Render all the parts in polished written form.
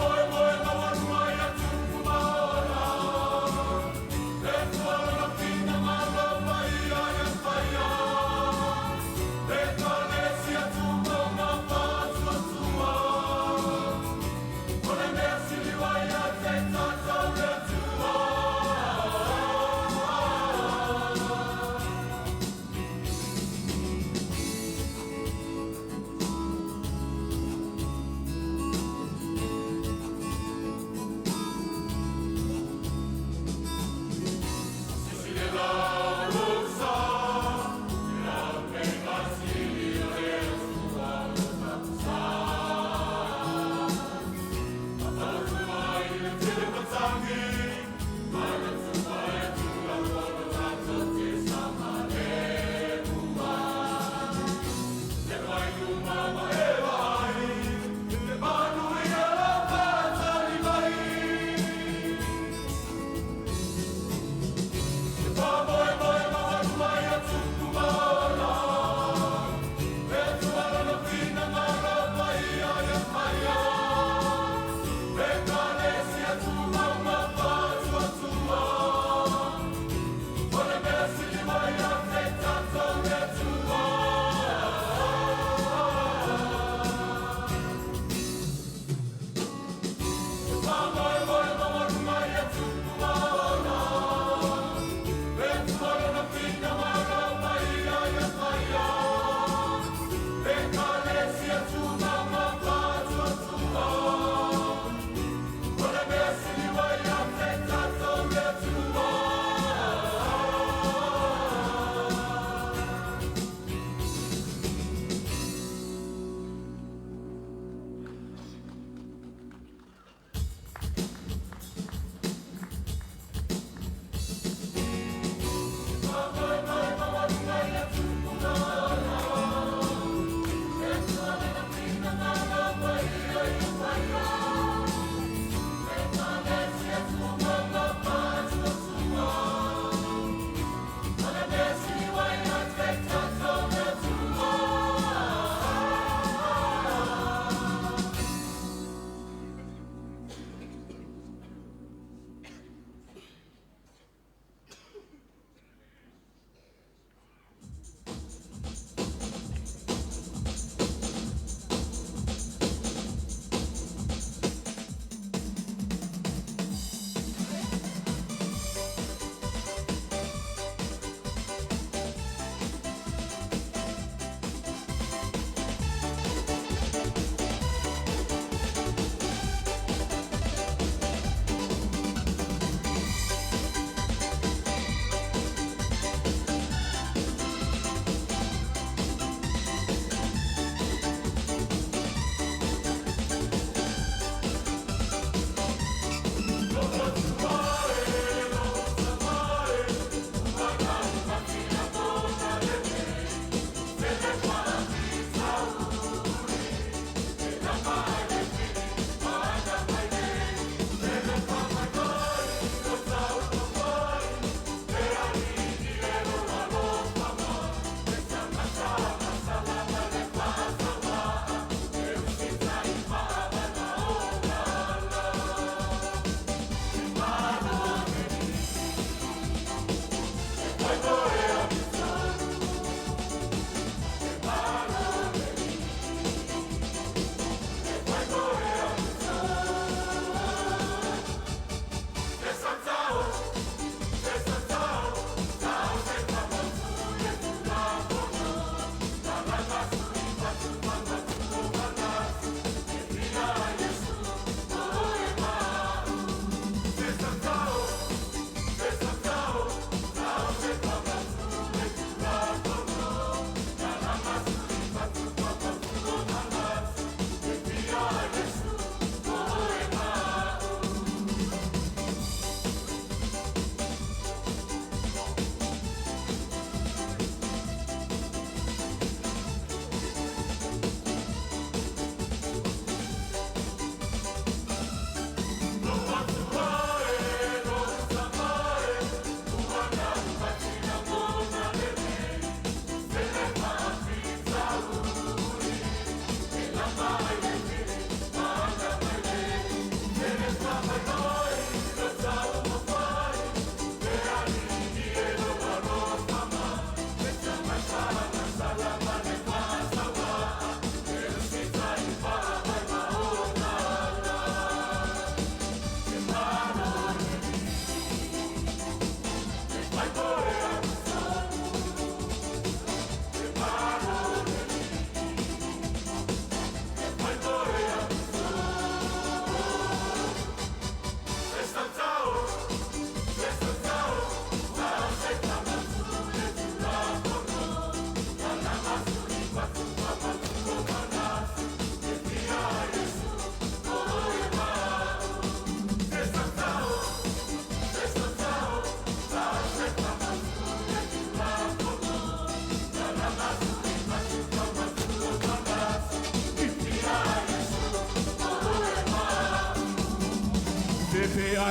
Boy,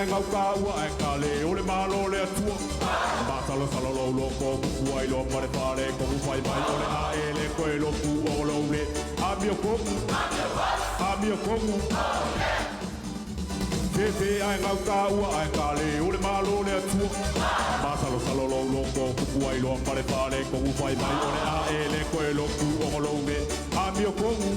Ai ngau ka ua ai ka le o le malo le atua Matalo salo lo lo ko ku ai lo pare pare ko ku fai mai o le a ele ko e lo ku o lo le Amio komu Pepe ai ngau ka ua ai ka le o le malo le atua Matalo salo lo lo ko ku ai lo pare pare ko ku fai mai o le a ele ko e lo ku o lo le Amio komu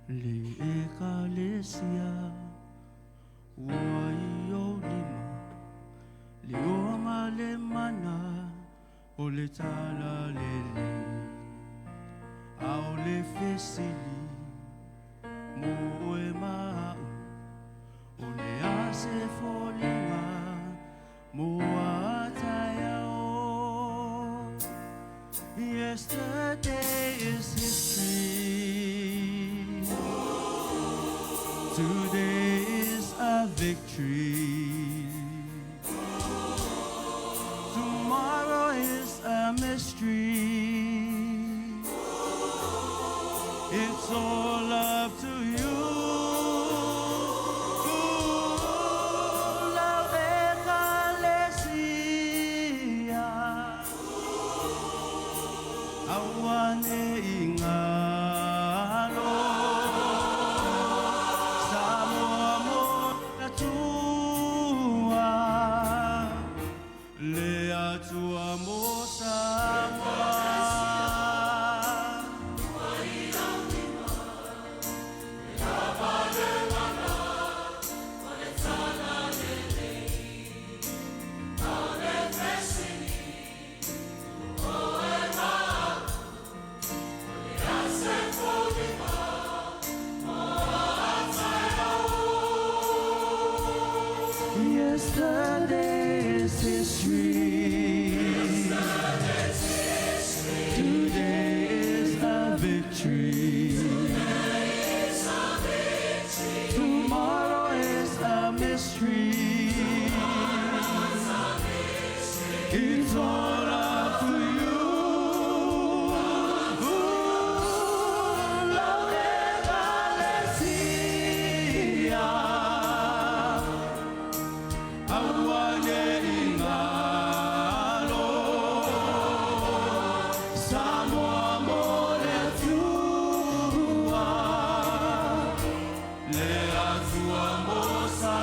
Le ekalesia Uai o lima Le oama le mana O le tala lele Ao le fesili Mo e mau O le ase folinga Mo ataya o Yesterday is history Today is a victory. Tomorrow is a mystery. It's all up to you. La ekalesia. Awane ingalo. Tua moça Yesterday is history. Today is a victory. Tomorrow is a mystery. victory. It's all up to you. La prevalencia. Awane ingalo. Samoa more tua. Lea tua mosa.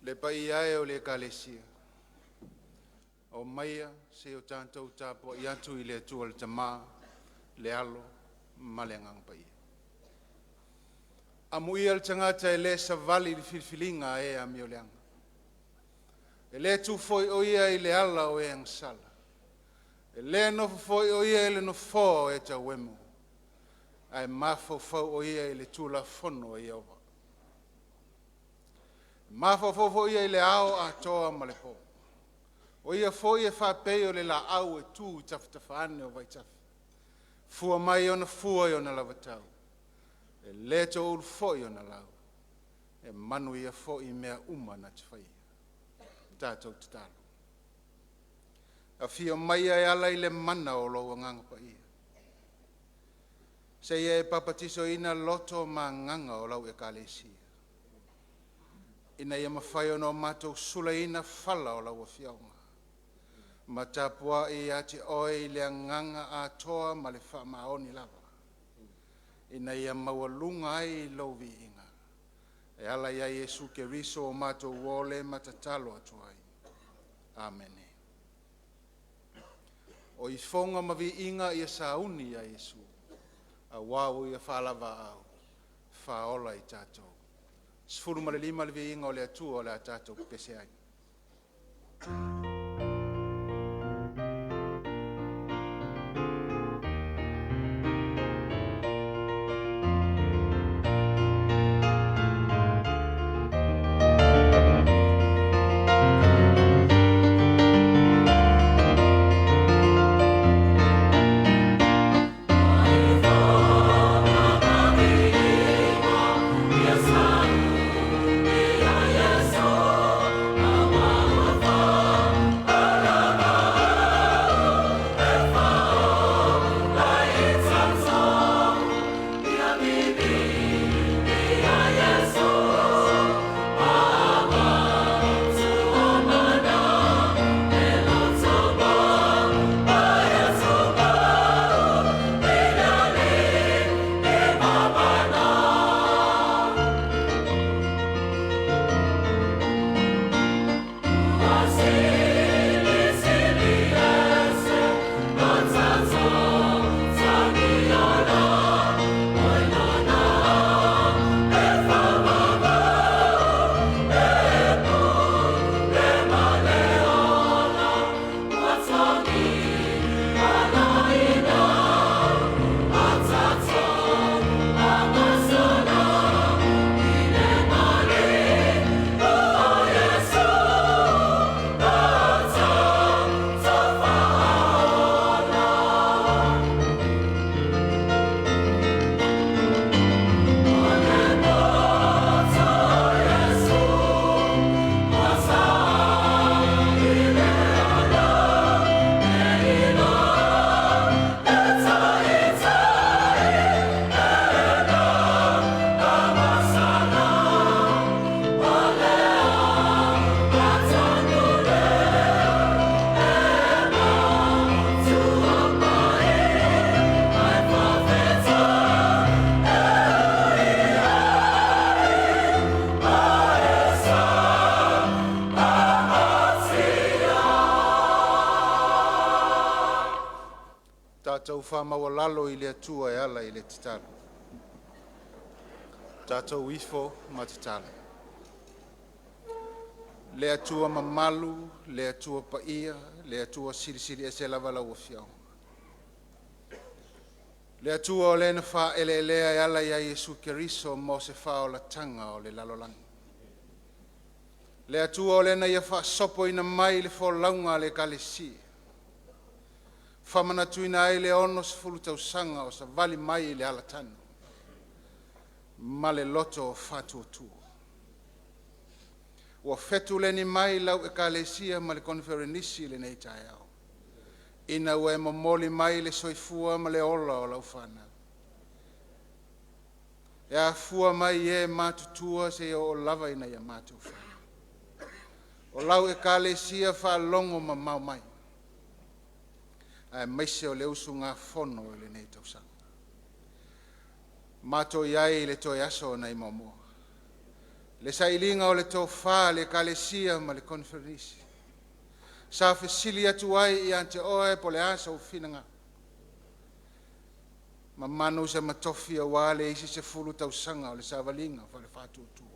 Le pai ae o le kalesia. O maia se o tātou tāpua i atu i le atua le tamā, le alo, ma le ngang pai. Amui al tangata e le savali li filfilinga e a mi o leanga. E le tu foi o ia i le ala o e angsala. E le no foi o ia i le no fo e ta wemu. Ai mafo fau o ia i le tula fono i ova. Mafo ia i le ao a toa ma le po. O ia foi e whapei o le la au e tū tafutafane o vai tafi. Fua mai o na fua i o na lavatau. E leto ulu foi o na lau. E manu ia foi mea uma na tawhai. Tātou te talo. A fia mai ai ala i le mana o lo nganga pa ia. Se ia e papatiso ina loto ma nganga o lau e kalesia. Ina ia mawhai o no matou sula ina fala o lau a fiaunga. Ma tapua i ati oe i le nganga a toa ma le wha maoni lava. Ina ia mawalunga ai lau vi inga. E ala ia Yesu ke riso o matou wole matatalo atuai. Amen. O i fonga ma vi inga ia sauni ia Yesu. A wau ia whalava au. Whaola i tātou. Sfuru ma le lima le vi inga o le atua o le a tātou pese ai. whamawalalo i le atua e ala i le titala. Tātou ifo ma titala. Le atua mamalu, le atua paia, le atua sirisiri e se lava lau fiao. Le atua o lena wha ele lea e ala ia Yesu Keriso mo se wha o la tanga o le lalolangi. Le atua o lena ia wha sopo ina mai le fo launga le kalesi. Whamana tuina ai le ono se fulu tau sanga o sa vali mai le ala tanu. Ma le loto o fatu o tuo. Ua fetu leni mai lau e kalesia ma le konferenisi le nei tae au. Ina ue momoli mai le soifua ma le ola o lau whana. E a fua mai e matutua se o lava ina ia matu whana. O lau e kalesia wha longo ma mau mai. Ai maise o le usu ngā whono le nei tausanga. Mato iai le toi aso nei momoa. Le sailinga o le tō whā le kalesia ma le konferenisi. Sa fesili atu ai i ante oe po le asa o whinanga. Ma manu se matofi a wale isi se fulu tausanga o le savalinga fa le whātua tua.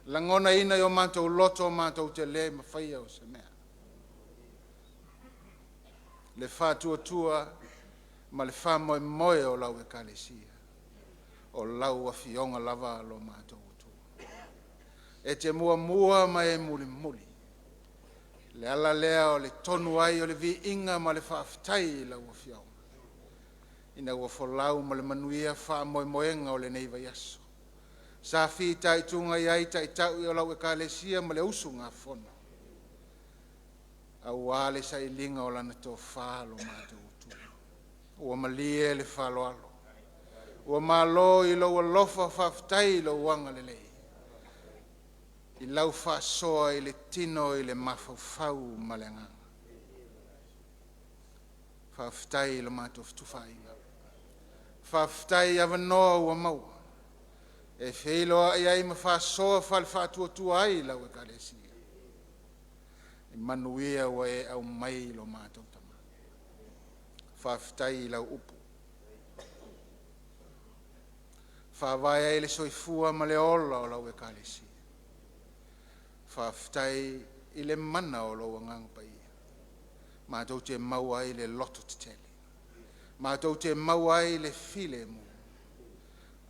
Langona ina yo mātou loto mātou te le ma whaia o se mea. Le whātua tua ma le wha moe moe o lau e kalesia. O lau a fionga lava lo mātou tua. E te mua mua ma e muli muli. Le ala lea o le tonu ai o le vi inga ma le whaaftai lau a fionga. Ina ua wholau ma le manuia wha moe moenga o le neiva yaso. Sa fi tai tunga iai tai tau i o lau e kalesia ma le usu ngā whono. Au wale sa i linga o lana tō whalo mātou utu. Ua malie le whalo alo. Ua malo i lo lofa whaftai lo wanga le lei. I lau whasoa i le tino i le mawhau ma le nganga. Whaftai lo mātou whtuwhainga. Whaftai awanoa ua maua. E whiloa i ai ma whasoa whal whatuatua ai lau e kalesia. Manuia wa e au mai lo mātou tama. Whaftai lau upu. Whawai ai le soifua ma le ola o lau e kalesi. Whaftai i le mana o lau angang pai. Mātou te maua ai le loto te tele. Mātou te maua ai le file mu.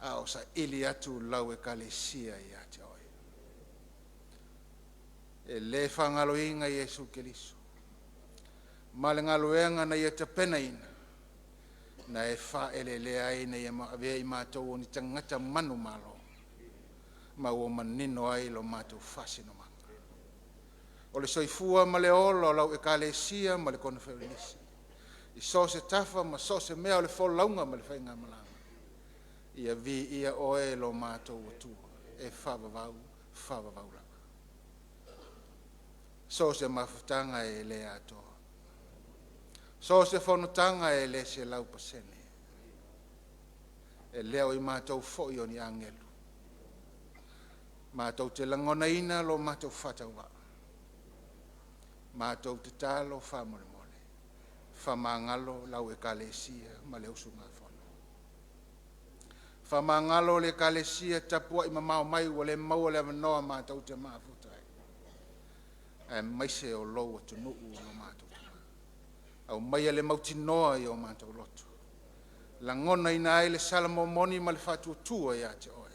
A o sa ili atu lau e kalesia i ate oi. E le whangalo inga Yesu Keriso. Ma le ngaloenga na ia te pena ina. Na e wha ele lea ina ia avea i mātou o ni tangata manu malo. Ma o manino ai lo mātou whasino manga. O le soifua ma le olo lau e kalesia ma le konferenisi. I so se tafa ma so se mea o le wholaunga ma le whainga malanga. Ia vi ia oe lo mātou o tua. E whavavau langa. So se mafutanga e le atoa. So se whanutanga e le se lau pasene. E leo i mātou fōi o ni angelu. Mātou te langona ina lo mātou whataua. Mātou te talo whamore mole. Whamangalo lau e kalesia ma le usu ngā whono. Whamangalo le kalesia tapua i mamau mai wa le maua le manoa mātou te maafutai. E maise o lou o tunu u lo mātou tama. Au maia le mautinoa i o mātou loto. Langona ina ai le salamo moni ma le whatuatua i ate oe.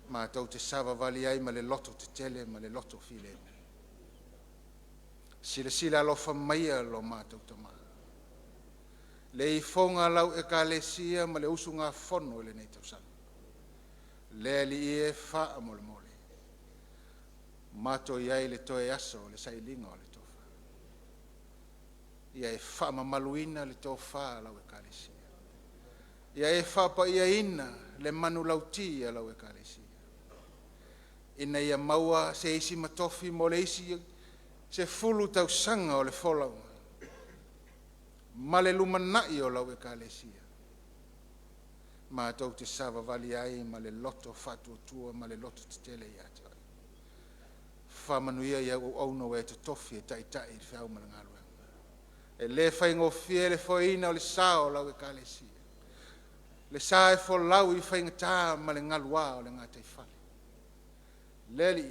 Mātou te sava vali ai ma le loto te tele ma le loto file. Sila alofa maia lo mātou tama. Le i fonga lau e kalesia ma le usu ngā whono le nei tausanga. Le li e wha mole mole. Mato iai le toe aso le sailinga o le tofa. Ia e wha mamaluina le tofa lau e kalesia. Ia e wha pa ia ina le manu lautia lau e kalesia. Ina ia maua se isi matofi mo le isi se fulu tausanga o le wholaunga. Ma le lumanai o lau e kalesia. Mātou te sava vali ai ma le loto whatuatua ma le loto te tele i ata. Whamanuia ia o auno e te tofi e tai tai i whiau ma ngā luenga. E le whaingofia le whaina o le sao lau e kalesia. Le sa e fo lau I whaingata ma le ngalua o le ngā teifale. Leli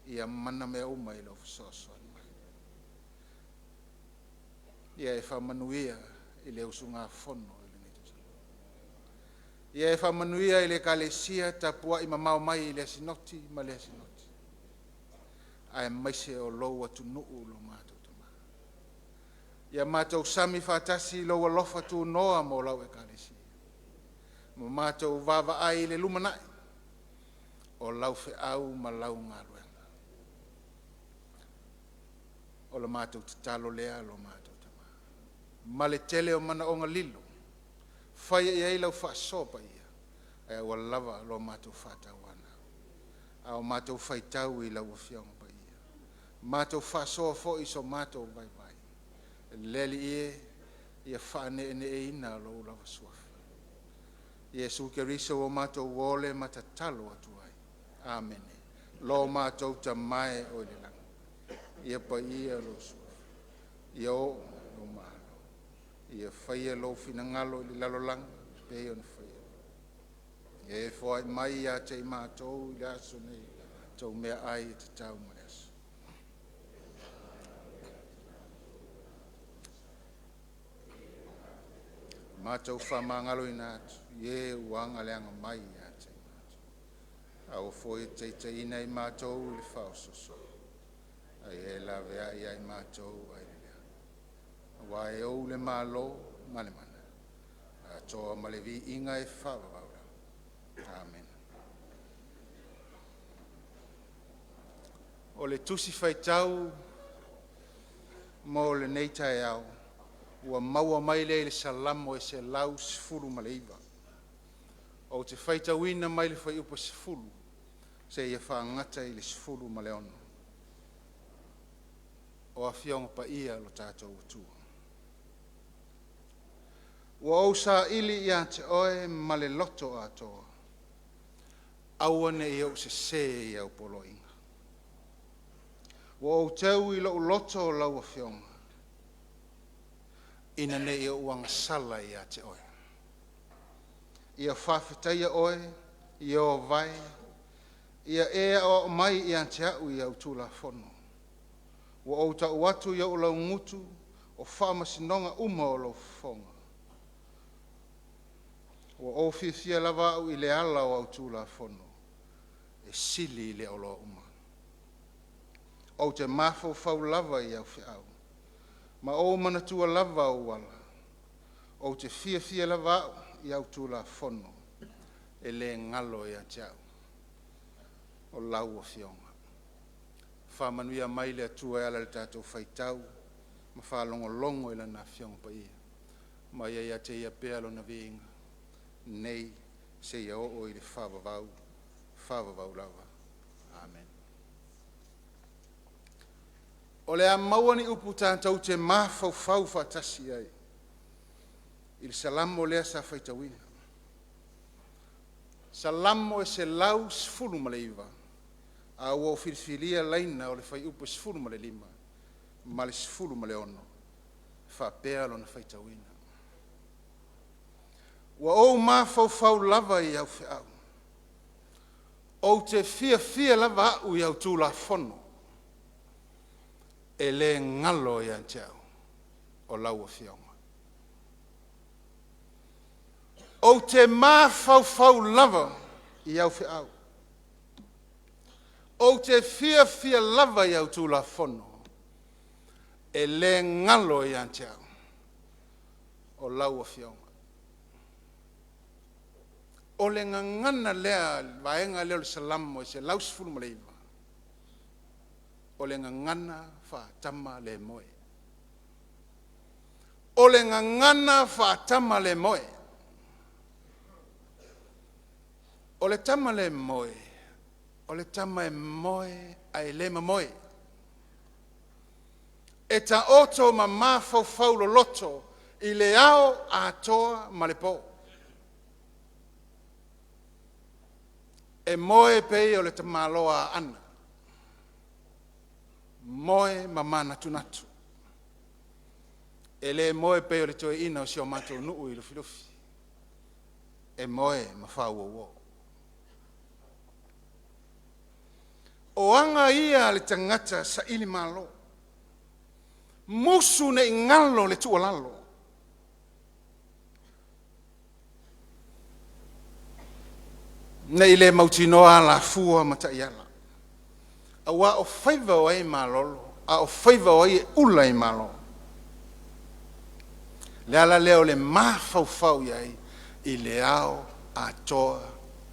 ia mana mea uma I lau fisoso. Ia e whamanuia I le usunga fono. Ia e whamanuia I le kalesia tapua I mamau mai I le sinoti ma le sinoti. Ai maise o lou atu nuu lo mātou tama. Ia mātou sami whātasi lou alofa tu noa mo lau e kalesia. Mo mātou vava ai le lumanai. O lau fe au ma lau ngā ruenga. O la mātou tatalo lea lo mātou tama. Ma le tele o mana o ngā lilo. Whaia ia I lau whaasopa ia. Ai ua lava lo mātou whātawana. Au mātou whaitau I lau whionga pa ia. Mātou whaasoa fo I so mātou vai vai. Leli ia whaane ene e ina lo lava suafa. Iesu Keriso o mātou wole matatalo atu ai. Amen. Lo mātou ta mai o le langa. Ia pa ia lo suafa. Ia o lo mahalo. Ia whaia lo finangalo I lalo langa. Pei on whaia. E whai mai a te mātou I le aso nei. Tau mea ai te tau mai aso. Mātou whamangalo I nātu. Ie uanga leanga mai a te mātou. Au foi te ina I mātou I le whaososo. Ai e la vea I ai mātou ai le lea. Wa e ou le malo male mana. A toa malevi inga e whawawaura. Amen. O le tusi whaitau mo le neita e au. Ua maua mai le salamo e se lau sifuru ma le iwa. O te whaitauina mai le whai upa sifuru, se ia whaangata I le sifuru ma le ono. O a whionga pa ia lo tātou utua. Ua au sa ili ia te oe ma le loto a toa. Awane I au se I au polo inga. Ua au tau I lau loto o lau a whionga. Ina ne ia uanga sala ia te oe. Ia whawhitaia oe, ia o vai, ia ea o mai ia te au ia utula fono. Ua o ta uatu ia o lau ngutu, o whamasinonga uma o lau fonga. Ua o whiwhia lava au I le ala o utula fono, e sili I le olo uma. O te mafo fau lava ia uwhi au. Ma o manatua lava o wala. O te fia lava I au tula fono. E le ngalo ia tiau. O lau o fionga. Whamanuia mai le atua ala le tātou whaitau. Ma whalongo longo ila na fionga pa ia. Ma ia te ia pealo na vienga. Nei se ia o I le whavavau lava. Amen. O le a mauani upu tātou te mawhau whatasi ai. I le salamo lea sa whaitawina. Salamo e se lau sifuru ma le iwa. A ua o whiriwhiria laina o le whai upu sifuru ma le lima. Ma le sifuru ma le ono. Whapea lo na whaitawina. Ua o mawhau lava I au whiau. O te fia lava au I au tūla fono. E le ngalo ia tiau o lau o fionga. O te mawhau lava I au whiau. O te fia lava I au tūla fono. E le ngalo ia tiau o lau o fionga. O le ngangana lea vaenga leo le salamo se lau sifuru ma le iwa. O le ngangana whaatama le moe. O le ngangana whaatama le moe. O le tama le moe. O le tama e moe ai le moe. E ta oto ma mawhau lo loto I le ao a toa ma le po. E moe pei o le tamaloa ana. Moe mamana tunatu. E le moe pe o le toi ina o si o matou nuu i lufi lufi. E moe ma whau o. O anga ia le tangata sa ili malo. Musu ne ingalo le tua lalo. Nei le mautinoa la fua mata iala. Awa o faiva o ai malolo. A o faiva o ai ula i malo. Le ala leo le mafau fau iai i le ao a toa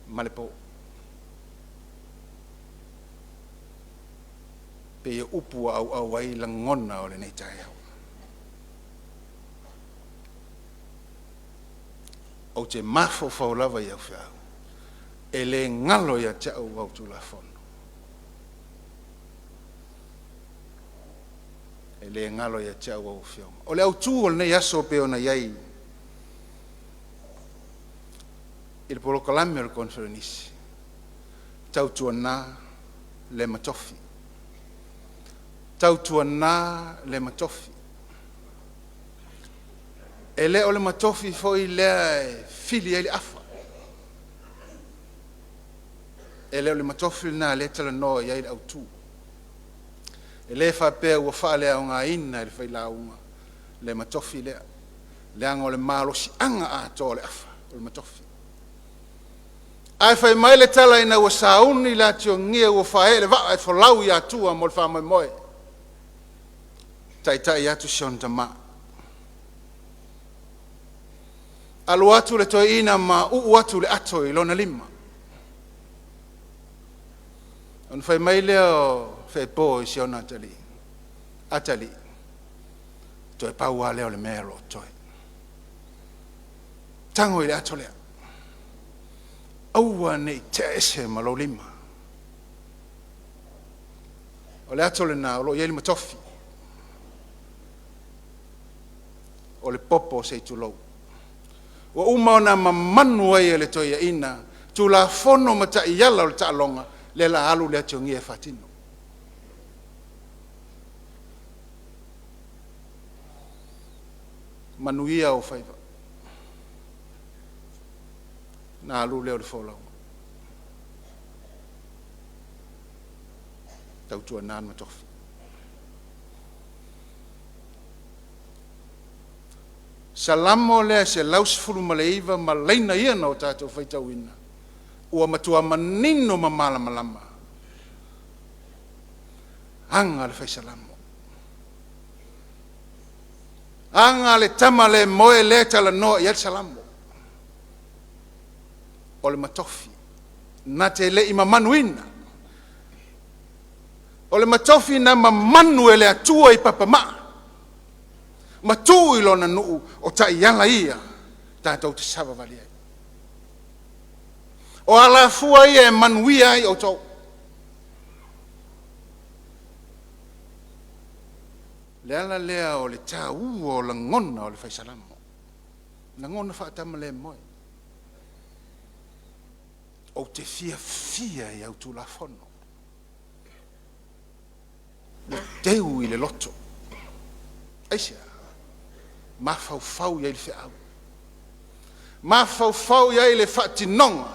malepo. Pe ia upu au ai la ngona o le nei tai au. O te mafau fau lava i au whiau. E le ngalo ia te au au tu la fono. E le ngalo ia te au au whiau. O le au tu o le nei aso pe ona iai. I le polo kalame o le konferenisi. Tau tua nā le matofi. Tau tua nā le matofi. E le o le matofi foi lea fili e le afa. E le o le matofi nā le tala noa iai le autu. E le whapea ua wha lea o ngā ina e le whailaunga. Le matofi lea. Le anga o le mālosi anga a toa le afa. O le matofi. Ai whai mai le tala ina ua sauni la tio ngia ua whae le waa e whalau i atua mo le wha moi moe. Tai atu Sean Tama. Alu atu le toi ina ma uu atu le ato i lona lima. On fai mai leo fai po i Sean Atali. Atali. Toi paua leo le mea lo toi. Tango i le ato lea. Aua nei te ese ma lo lima. O le ato le na o lo ieli matofi. O le popo se tu lou. O uma ona mamanu ai le toia ina, tu la fono mata iala o le ta'alonga, le la alu le ationgi e fatino. Manuia o faiva. Na alu leo le folau. Tau tua nan matofi. Salamo le se lausfulu maleiva ma leina ia no tātou whaitau ina. Ua matua manino ma malama. Anga le whai salamo. Anga le tama le moe le tala noa i al salamo. O le matofi. Na te le ima manuina. O le matofi na mamanu e le atua i papamaa. Ma tu ilona nuu o ta iala ia tātou te sawa vali ai. O ala fua ia e manuia ai o tau. Le ala lea o le tā o la ngona o le whaisalamo. La ngona whaatama le moe. O te fia i au tu la fono. Le teu i le loto. Aisia. Mafau ia i le whiau. Mafau ia i le whaatinonga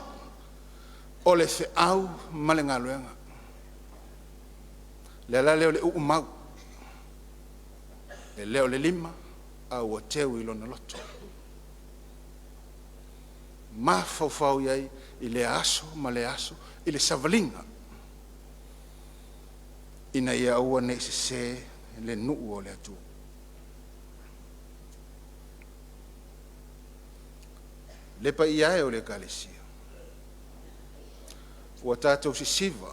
o le whiau ma le ngaluenga. Le ala leo le mau. Le leo le lima au o teu i lona loto. Mafau ia i le aso ma le aso i le savalinga. Ina ia ua ne se le nuu o le atu. Le pa ia o le kalesia. Ua tātou si siva.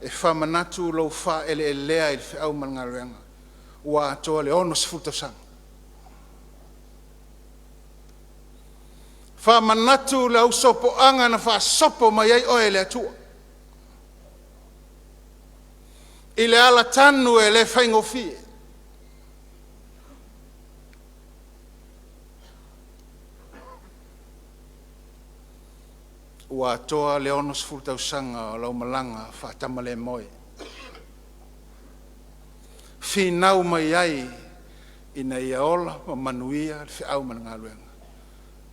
E whamanatu lau wha ele lea i le whiau malngaruenga. Ua atoa le ono sifutosanga. Whamanatu lau sopo anga na wha sopo mai ai oe le atua. I le ala tanu e le whaingofie. Ua toa le ono sifutau sanga o lau malanga whaatama le moe. Whinau mai ai ina ia ola ma manuia le au ma ngā luenga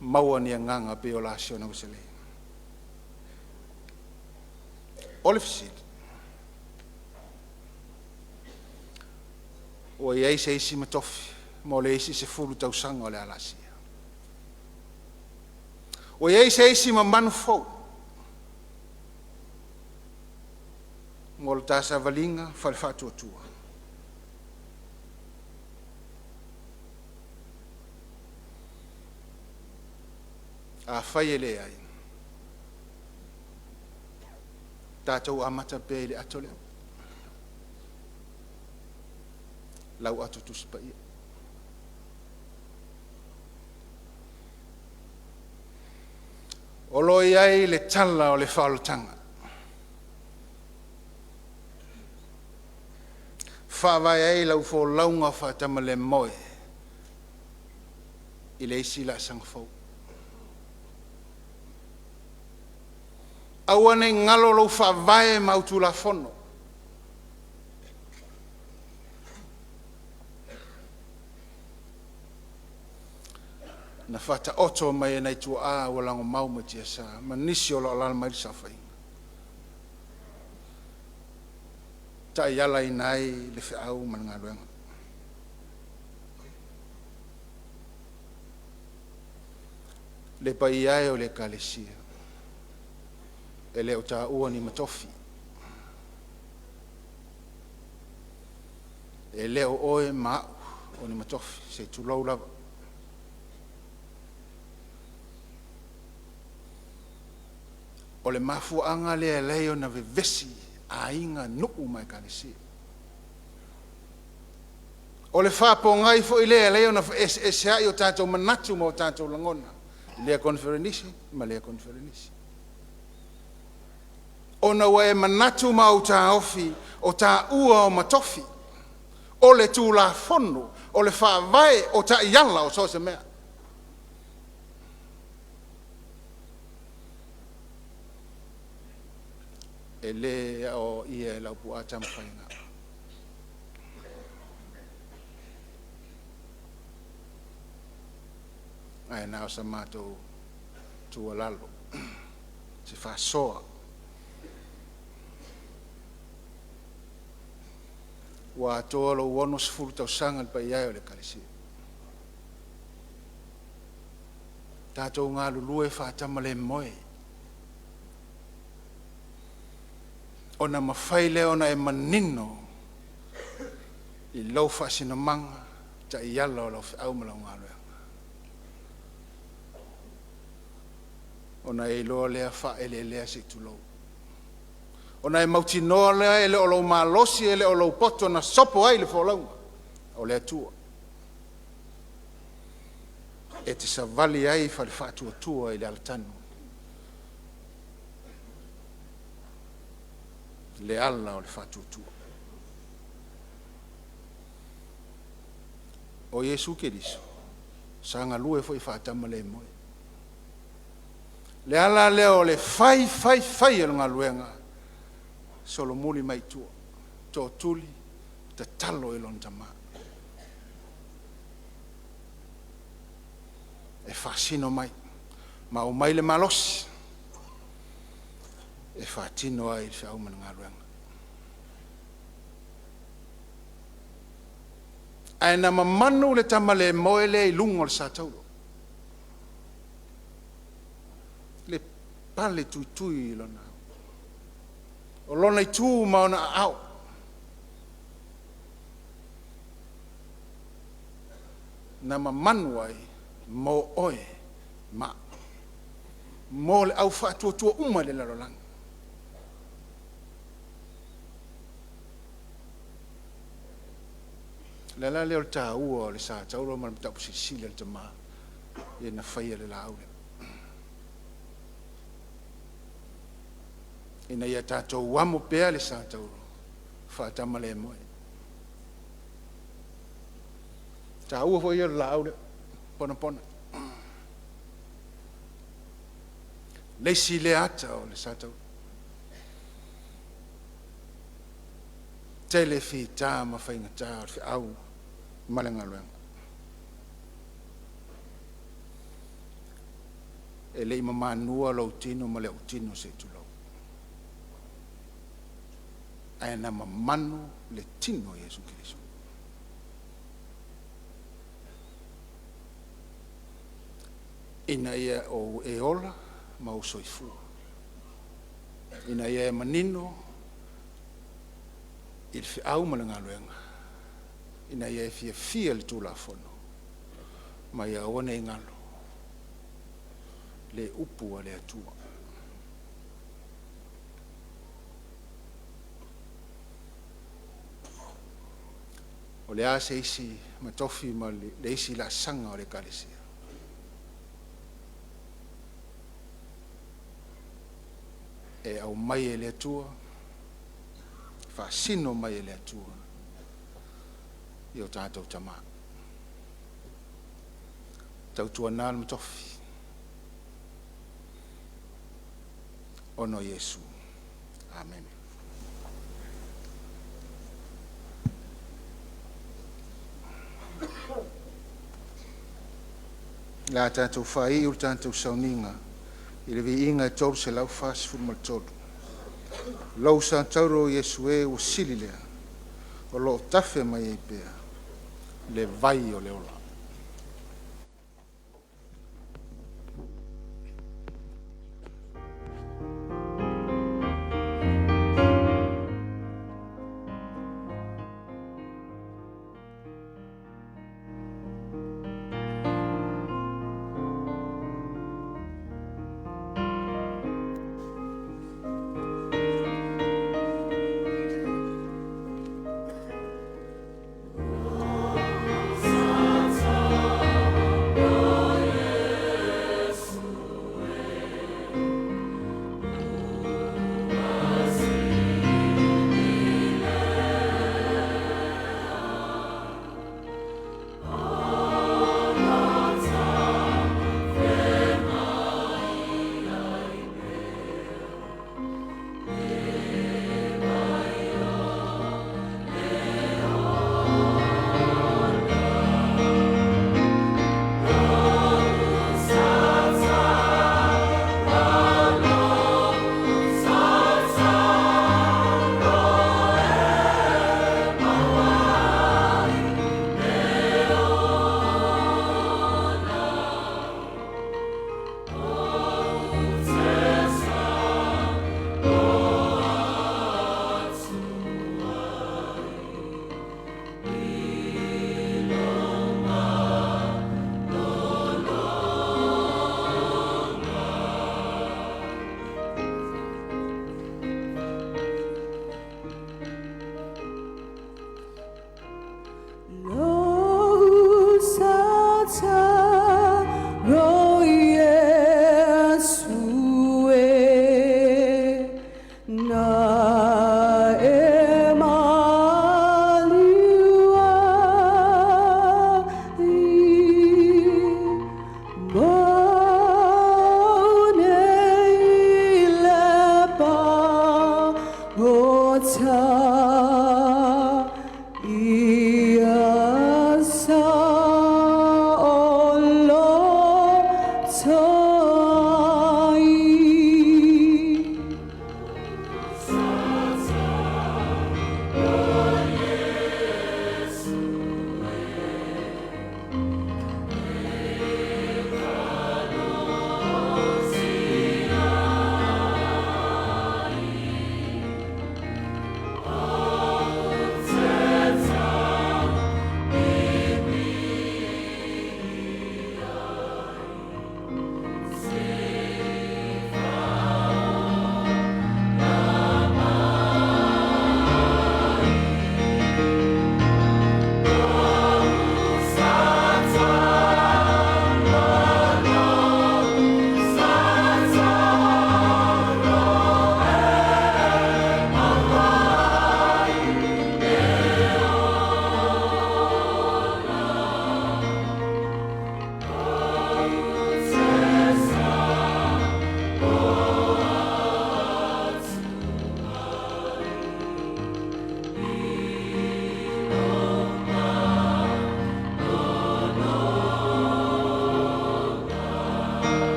maua ni nganga pe o la siona ko sele olive seed o ia se isi matofi mo le isi se fulu tausanga o le alasia o ia se isi ma manu fou mo le tasa valinga fale fatuatua a fai ele ai tātou amata pe le atole lau atu tusi pa ia o lo iai le tala o le whaolotanga whawai ai lau fo launga whatama le moe i le isi la sangfau awane ngalo lo whawai mautu la fono na fata oto mai nei tu a wala ngo mau mati asa manisi o lo ala mai sa fai ta yala inai le fa au man ngalo le pai ai o le kalesia ele o ta ua ni matofi ele o oe ma o ni matofi se tu lau lava o le mafuanga le leo na vevesi a inga nuku mai kalesia o le whapongai fo i le leo na ese ai o tātou manatu mo tātou langona lea konferenisi ma lea konferenisi ona wae manatu mau ta ofi o ta ua o matofi o le tu la fono o le whawai o ta iala o so se mea e le o ia lau pu a tam whainga ai nao sa mato tua lalo se fa soa wa tolo wono sfuru tau sanga pa ia o le kalisi tato ngā lulue whātama le moe ona mawhaile ona e manino i lau whasina manga ta i ala o lau au malau ngā lua ona e loa lea wha ele lea se tulau ona e mauti noa lea ele o lau malosi ele o lau poto na sopo ai le wholaunga o lea tua e te savali ai whare whātua tua i le alatanu le ala o le whātua tua o Yesu Keriso sanga lue fo i whātama le moe le ala leo le fai alo ngā luenga solo muli mai tua tō tuli te talo i lon tama e whasino mai ma o mai le malosi e whatino ai i whiau mana ngā luenga ai na mamanu le tama le moe le i lungo le sātauro le pale tui lona o lona i tū maona au na mamanu ai mo oe ma mo le au whātua uma le larolanga le la leo ta ua le sa tauro ma tapu sisile le tama e na whaia le laure ina ia tātou wamo pea le sa tauro whātama le moe ta ua fo ia le laure pona le si le ata o le sa tauro tele fi ta ma fainga ta fi au malenga luenga e le ima manua lau tino ma le au tino se tu lau. Ae na mamanu le tino Yesu Kiriso. Ina ia o e ola ma o soifua. Ina ia e manino il fi au ma le ngaluenga. Ina ia e fia le tula fono. Ma ia wane ngalo. Le upu a le atua. O le ase isi matofi ma le isi la sanga o le kalesia. E au mai e le atua, fa sino mai e le atua, i o tātou tama. Tau tua nāl matofi. Ono Yesu. Amen. La tātou whai o tātou sauninga, i le vi inga e tolu se lau fast food mal tolu. Lau sa tauro Yesu e o sili lea, o lo tafe mai e pea, le vai o le ola. Sa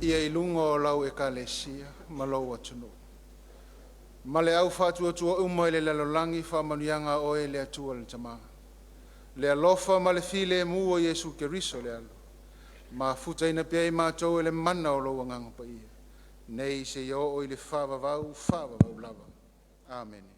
Ia I lunga o lau ekalesia ma lau atunu. Ma le au whātua uma I le lalolangi whamanuianga o e le atua le tama. Le alofa ma le file mua Yesu Keriso le alo. Ma futa ina pia I mātou e le mana o lau anganga pa ia. Nei se yo o I le whawawau lava. Amen.